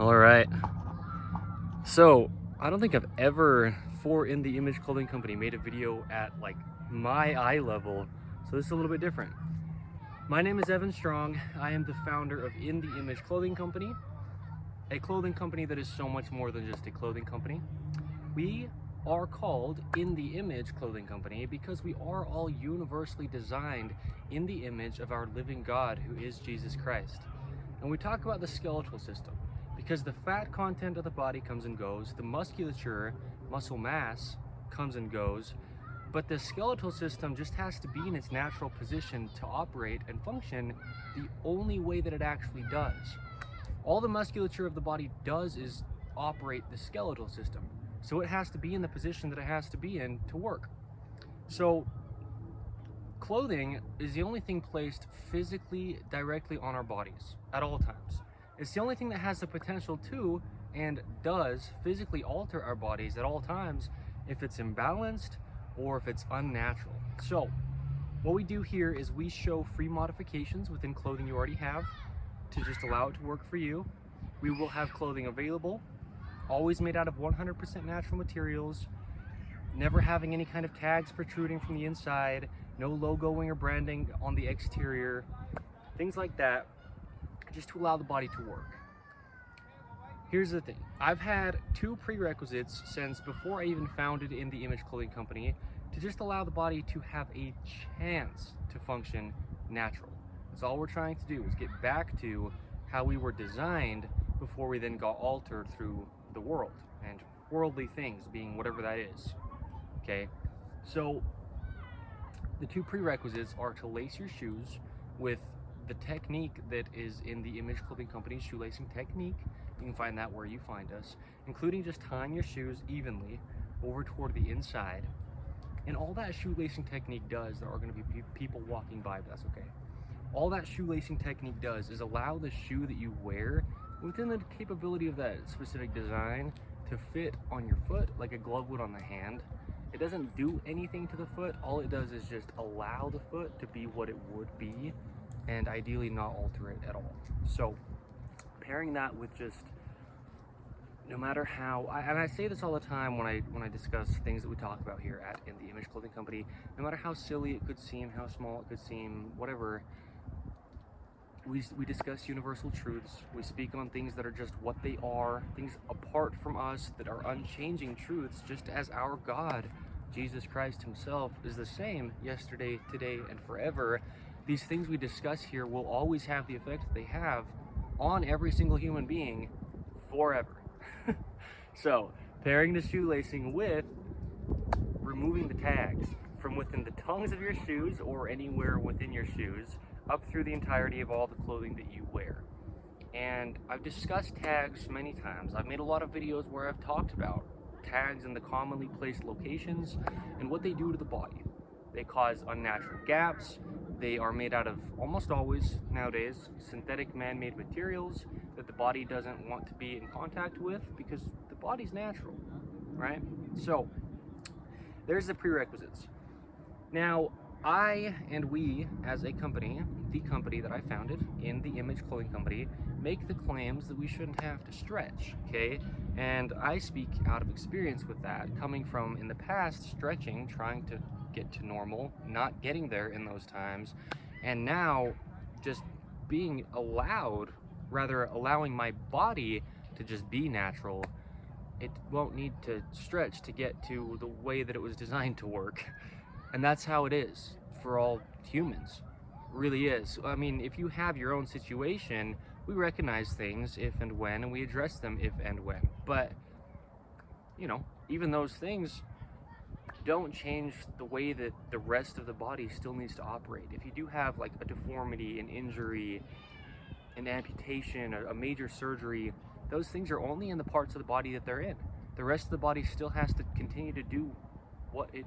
All right. So I don't think I've ever, for In the Image Clothing Company, made a video at like my eye level. So this is a little bit different. My name is Evan Strong. I am the founder of In the Image Clothing Company, a clothing company that is so much more than just a clothing company. We are called In the Image Clothing Company because we are all universally designed in the image of our living God, who is Jesus Christ. And we talk about the skeletal system because the fat content of the body comes and goes, the musculature, muscle mass comes and goes, but the skeletal system just has to be in its natural position to operate and function the only way that it actually does. All the musculature of the body does is operate the skeletal system. So it has to be in the position that it has to be in to work. So clothing is the only thing placed physically directly on our bodies at all times. It's the only thing that has the potential to and does physically alter our bodies at all times if it's imbalanced or if it's unnatural. So what we do here is we show free modifications within clothing you already have to just allow it to work for you. We will have clothing available, always made out of 100% natural materials, never having any kind of tags protruding from the inside, no logoing or branding on the exterior, things like that, just to allow the body to work. Here's the thing, I've had two prerequisites since before I even founded In the Image Clothing Company to just allow the body to have a chance to function natural. That's all we're trying to do, is get back to how we were designed before we then got altered through the world and worldly things, being whatever that is. Okay, so the two prerequisites are to lace your shoes with the technique that is in the Image Clothing Company's shoelacing technique. You can find that where you find us, including just tying your shoes evenly over toward the inside. And all that shoelacing technique does, there are going to be people walking by, but that's okay. All that shoelacing technique does is allow the shoe that you wear, within the capability of that specific design, to fit on your foot like a glove would on the hand. It doesn't do anything to the foot. All it does is just allow the foot to be what it would be and ideally not alter it at all. So pairing that with just, no matter how, and I say this all the time when I discuss things that we talk about here at In the Image Clothing Company, no matter how silly it could seem, how small it could seem, whatever, we discuss universal truths. We speak on things that are just what they are, things apart from us that are unchanging truths, just as our God, Jesus Christ himself, is the same yesterday, today, and forever. These things we discuss here will always have the effect that they have on every single human being forever. So, pairing the shoelacing with removing the tags from within the tongues of your shoes or anywhere within your shoes up through the entirety of all the clothing that you wear. And I've discussed tags many times. I've made a lot of videos where I've talked about tags in the commonly placed locations and what they do to the body. They cause unnatural gaps. They are made out of, almost always nowadays, synthetic man-made materials that the body doesn't want to be in contact with because the body's natural, right? So there's the prerequisites. Now, I and we as a company, the company that I founded, In the Image Clothing Company, make the claims that we shouldn't have to stretch, okay? And I speak out of experience with that, coming from in the past stretching, trying to get to normal, not getting there in those times, and now just being allowed, rather allowing my body to just be natural. It won't need to stretch to get to the way that it was designed to work. And that's how it is for all humans. It really is. I mean, if you have your own situation, we recognize things if and when, and we address them if and when. But, you know, even those things don't change the way that the rest of the body still needs to operate. If you do have like a deformity, an injury, an amputation, a major surgery, those things are only in the parts of the body that they're in. The rest of the body still has to continue to do what it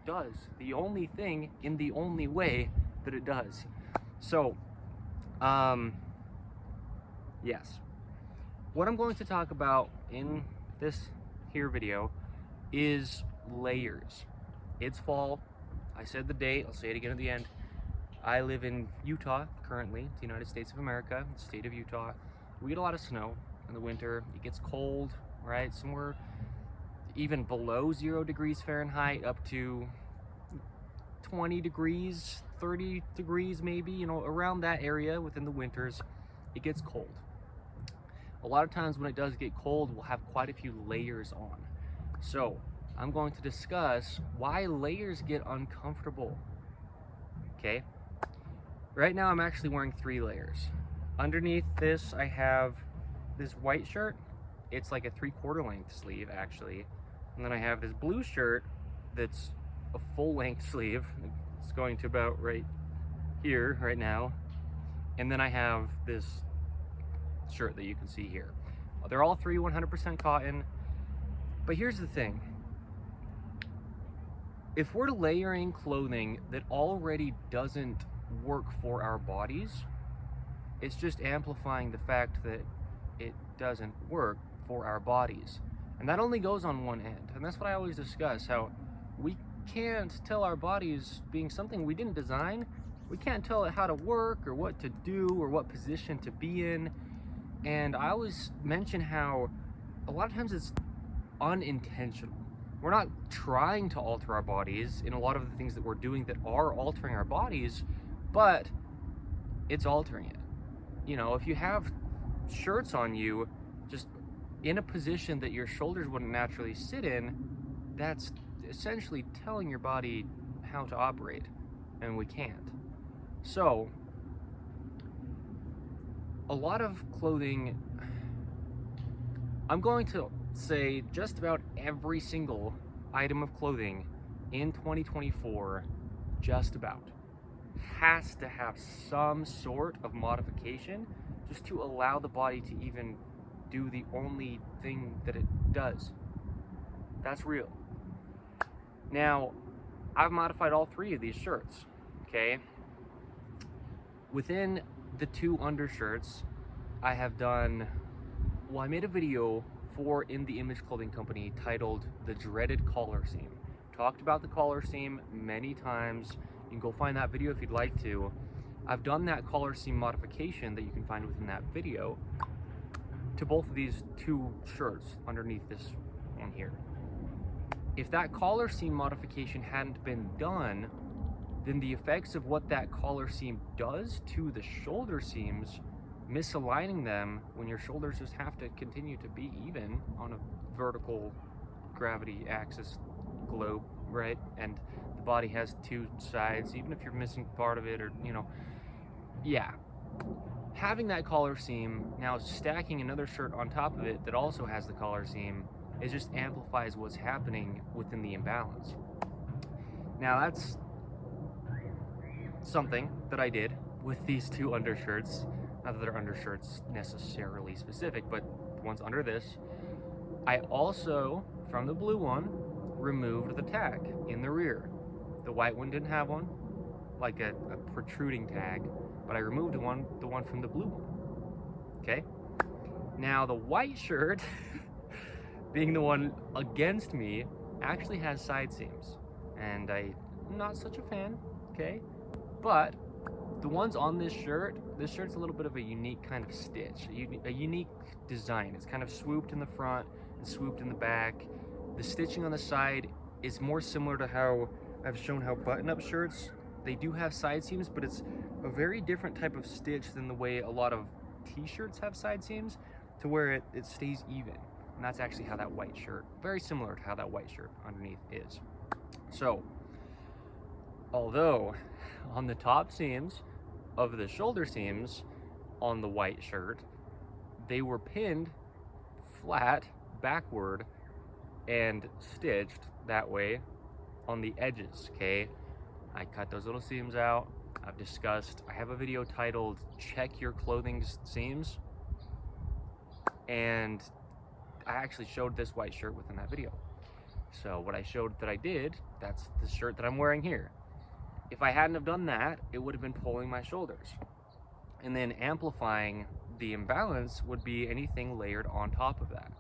does, the only thing in the only way that it does. So yes, what I'm going to talk about in this here video is layers. It's fall. I said the date, I'll say it again at the end. I live in Utah currently, the United States of America, the state of Utah. We get a lot of snow. in the winter. It gets cold, right? Somewhere even below 0 degrees Fahrenheit up to 20 degrees, 30 degrees maybe, you know, around that area within the winters, it gets cold. A lot of times when it does get cold, we'll have quite a few layers on. So I'm going to discuss why layers get uncomfortable, okay? Right now I'm actually wearing 3 layers. Underneath this, I have this white shirt. It's like a 3/4 length sleeve actually. And then I have this blue shirt that's a full length sleeve. It's going to about right here right now. And then I have this shirt that you can see here. They're all 100% cotton. But here's the thing. If we're layering clothing that already doesn't work for our bodies, it's just amplifying the fact that it doesn't work for our bodies. And that only goes on one end. And that's what I always discuss, how we can't tell our bodies, being something we didn't design, we can't tell it how to work or what to do or what position to be in. And I always mention how a lot of times it's unintentional. We're not trying to alter our bodies in a lot of the things that we're doing that are altering our bodies, but it's altering it. You know, if you have shirts on you just in a position that your shoulders wouldn't naturally sit in, that's essentially telling your body how to operate, and we can't. So a lot of clothing, I'm going to say just about every single item of clothing in 2024, just about, has to have some sort of modification just to allow the body to even do the only thing that it does. That's real. Now, I've modified all 3 of these shirts, okay? Within the 2 undershirts, I have done, well, I made a video for In The Image Clothing Company titled The Dreaded Collar Seam. Talked about the collar seam many times. You can go find that video if you'd like to. I've done that collar seam modification that you can find within that video to both of these 2 shirts underneath this one here. If that collar seam modification hadn't been done, then the effects of what that collar seam does to the shoulder seams, misaligning them when your shoulders just have to continue to be even on a vertical gravity axis globe, right? And the body has 2 sides, even if you're missing part of it, or, you know, yeah. Having that collar seam, now stacking another shirt on top of it that also has the collar seam, it just amplifies what's happening within the imbalance. Now that's something that I did with these 2 undershirts. Not that they're undershirts necessarily specific, but the ones under this. I also, from the blue one, removed the tag in the rear. The white one didn't have one, like a protruding tag, but I removed the one from the blue one. Okay? Now the white shirt, being the one against me, actually has side seams, and I'm not such a fan, okay? But the ones on this shirt's a little bit of a unique kind of stitch, a unique design. It's kind of swooped in the front and swooped in the back. The stitching on the side is more similar to how I've shown how button-up shirts, they do have side seams, but it's a very different type of stitch than the way a lot of t-shirts have side seams, to where it stays even. And that's actually how that white shirt, very similar to how that white shirt underneath is. So, although on the top seams of the shoulder seams on the white shirt, they were pinned flat backward and stitched that way on the edges, okay? I cut those little seams out. I have a video titled Check Your Clothing's Seams, and I actually showed this white shirt within that video. So what I showed that I did, that's the shirt that I'm wearing here. If I hadn't have done that, it would have been pulling my shoulders. And then amplifying the imbalance would be anything layered on top of that.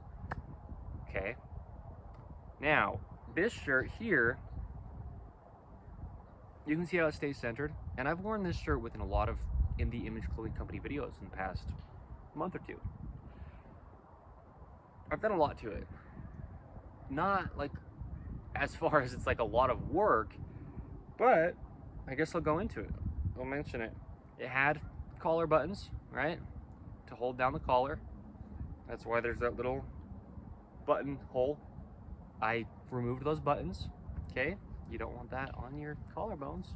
Okay? Now, this shirt here, you can see how it stays centered. And I've worn this shirt within a lot of In The Image Clothing Company videos in the past month or 2. I've done a lot to it. Not like as far as it's like a lot of work, but I guess I'll go into it. I'll mention it. It had collar buttons, right? To hold down the collar. That's why there's that little button hole. I removed those buttons, okay? You don't want that on your collarbones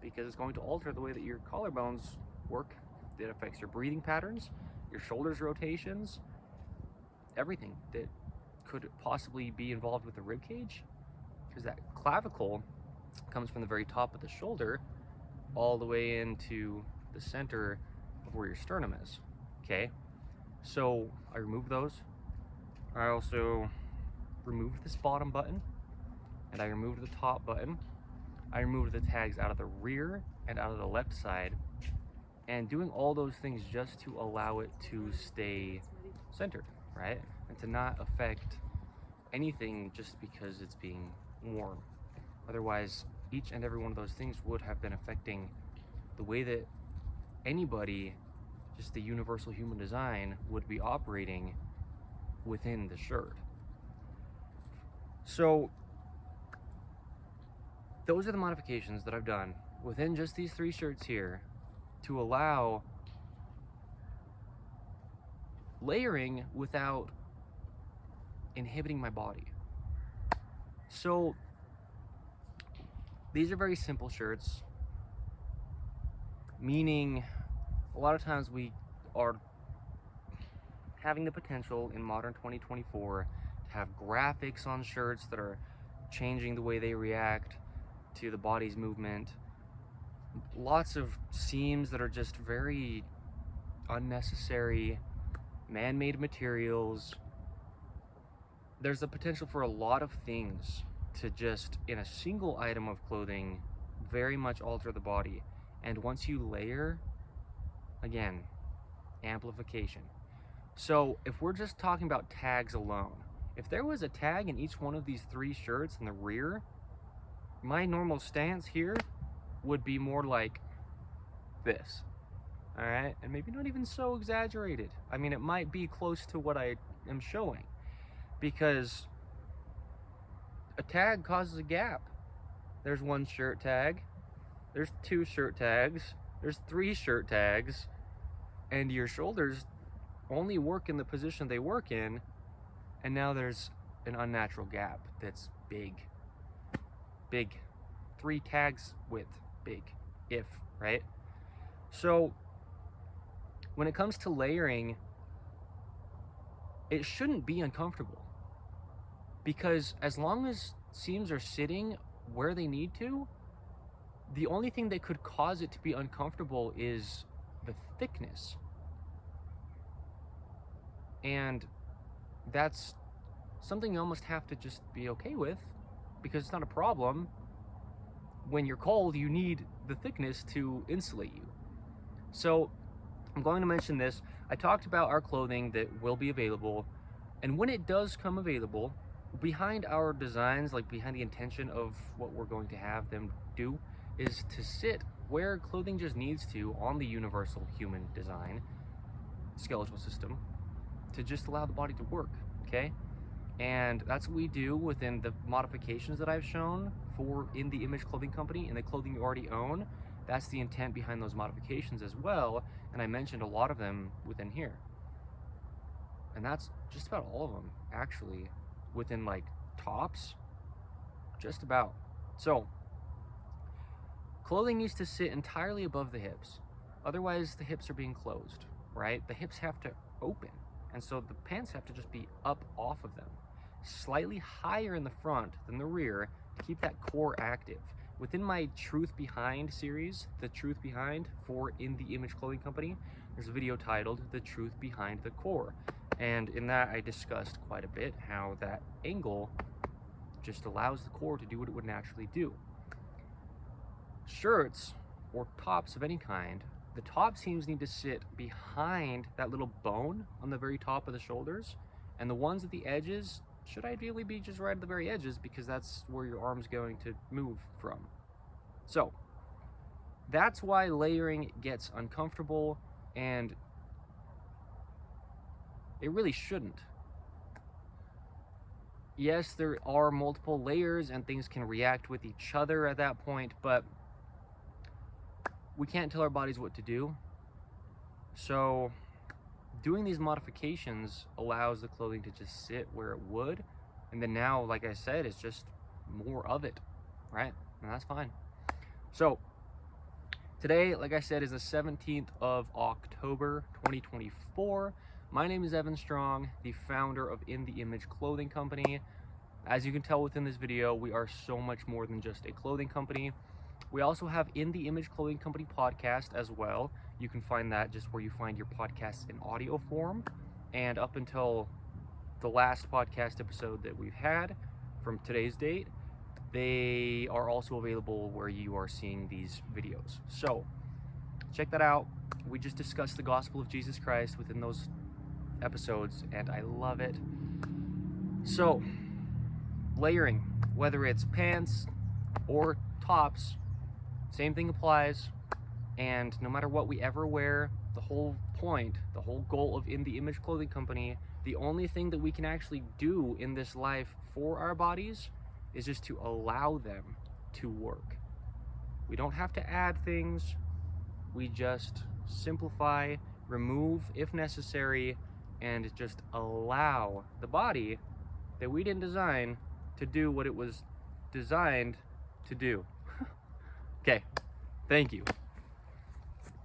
because it's going to alter the way that your collarbones work. It affects your breathing patterns, your shoulders rotations, everything that could possibly be involved with the rib cage, because that clavicle comes from the very top of the shoulder all the way into the center of where your sternum is, okay? So I removed those. I also removed this bottom button, and I removed the top button. I removed the tags out of the rear and out of the left side, and doing all those things just to allow it to stay centered, right? And to not affect anything just because it's being worn. Otherwise, each and every one of those things would have been affecting the way that anybody, just the universal human design, would be operating within the shirt. So those are the modifications that I've done within just these 3 shirts here to allow layering without inhibiting my body. So these are very simple shirts, meaning a lot of times we are having the potential in modern 2024 to have graphics on shirts that are changing the way they react to the body's movement. Lots of seams that are just very unnecessary, man-made materials. There's the potential for a lot of things to just, in a single item of clothing, very much alter the body. And once you layer, again, amplification. So if we're just talking about tags alone, if there was a tag in each one of these 3 shirts in the rear, my normal stance here would be more like this, all right? And maybe not even so exaggerated. I mean, it might be close to what I am showing, because a tag causes a gap. There's 1 shirt tag, there's 2 shirt tags, there's 3 shirt tags, and your shoulders only work in the position they work in, and now there's an unnatural gap that's big. 3 tags width, big, if, right? So when it comes to layering, it shouldn't be uncomfortable, because as long as seams are sitting where they need to, the only thing that could cause it to be uncomfortable is the thickness. And that's something you almost have to just be okay with, because it's not a problem. When you're cold, you need the thickness to insulate you. So I'm going to mention this. I talked about our clothing that will be available, and when it does come available, behind our designs, like behind the intention of what we're going to have them do, is to sit where clothing just needs to on the universal human design skeletal system, to just allow the body to work, okay? And that's what we do within the modifications that I've shown for In The Image Clothing Company and the clothing you already own. That's the intent behind those modifications as well, and I mentioned a lot of them within here. And that's just about all of them, actually, within like tops, just about. So clothing needs to sit entirely above the hips, otherwise the hips are being closed, right? The hips have to open, and so the pants have to just be up off of them, slightly higher in the front than the rear, to keep that core active. Within my Truth Behind series, the Truth Behind for In The Image Clothing Company, there's a video titled The Truth Behind the Core. And in that I discussed quite a bit how that angle just allows the core to do what it would naturally do. Shirts or tops of any kind, the top seams need to sit behind that little bone on the very top of the shoulders, and the ones at the edges should ideally be just right at the very edges, because that's where your arm's going to move from. So that's why layering gets uncomfortable, and it really shouldn't. yes, there are multiple layers and things can react with each other at that point, but we can't tell our bodies what to do. So doing these modifications allows the clothing to just sit where it would. And then now, like I said, it's just more of it, right? And that's fine. So today, like I said, is the 17th of October, 2024. My name is Evan Strong, the founder of In The Image Clothing Company. As you can tell within this video, we are so much more than just a clothing company. We also have In The Image Clothing Company podcast as well. You can find that just where you find your podcasts in audio form. And up until the last podcast episode that we've had from today's date, they are also available where you are seeing these videos. So check that out. We just discussed the gospel of Jesus Christ within those episodes, and I love it. So layering, whether it's pants or tops, same thing applies. And no matter what we ever wear, the whole point, the whole goal of In The Image Clothing Company, the only thing that we can actually do in this life for our bodies is just to allow them to work. We don't have to add things. We just simplify, remove if necessary, and just allow the body that we didn't design to do what it was designed to do. Okay, thank you.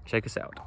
Check us out.